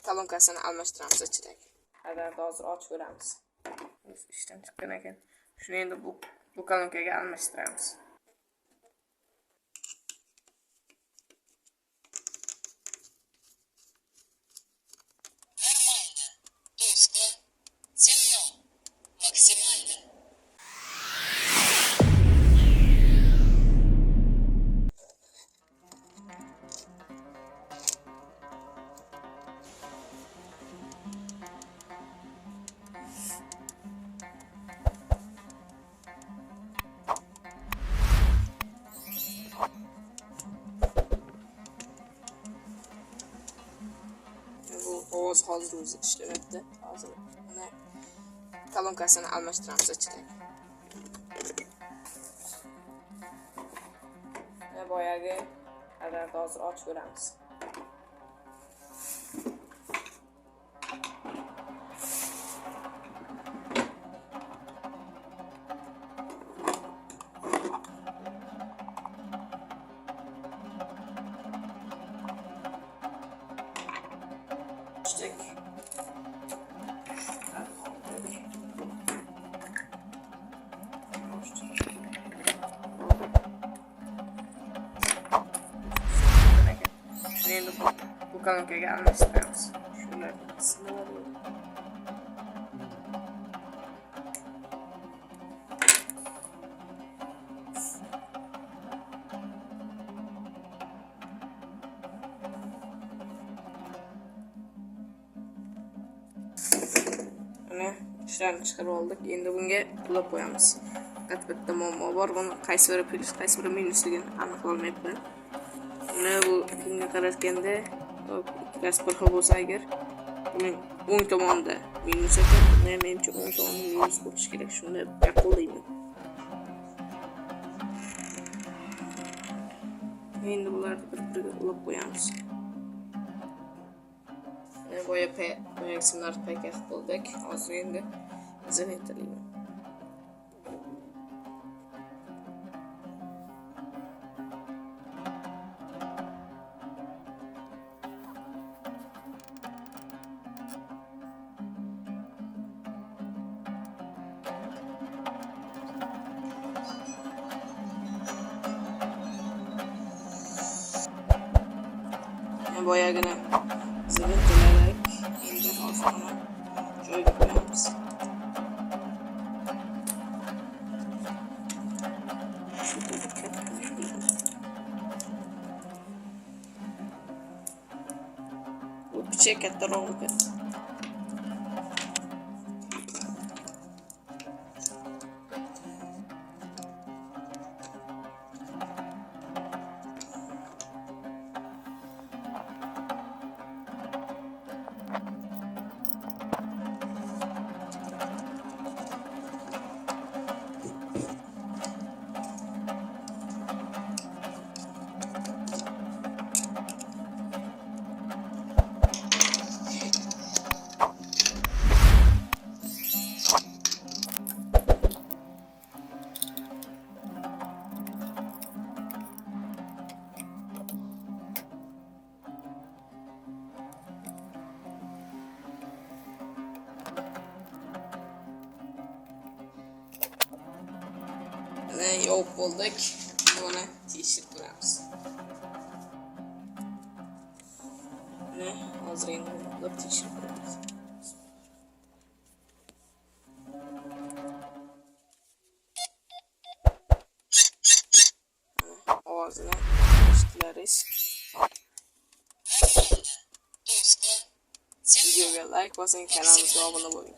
kalonkasini almashtiramiz ichidagi. Radarni hozir ochib ko'ramiz. Ishdan chiqqan ekan. Shuni endi bu kolonkaga almashtiramiz. Ovoz hozir o'zi ishlayapti. Hozir mana kalonkasini almashtiramiz ichidagi. Va boyagi radarni hozir ochib ko'ramiz. Endi bu kolonkaga almashtiramiz. Shunday sinab mana ishlarni chiqarib oldik. Endi bunga ulab qo'yamiz. Faqat bitta muammo bor. Buni qaysi biri plyus, qaysi biri minusligini aniqlolmayapman. Buni bu bunga qaraganda ikkitasi bir xil bo'lsa agar uning o'ng tomonida minus ekan, buni ham menimcha o'ng tomonda minus bo'lishi kerak. Shunda yaqqo'layman. Endi bularni bir-biriga ulab qo'yamiz. Boya qismlarni payqab bo'ldik. Hozir endi zametlayman. Boyagina zametlarak endi hozir uni joyiga qo'yamiz. Bu picha kattaroq ekan. Yo'q bo'ldik. Buni tekshirib ko'ramiz. Mana hozir endi buni tekshirib ko'ramiz. Ovozini eshitdilaringiz. Videoga like bosing, kanalimizga obuna bo'ling.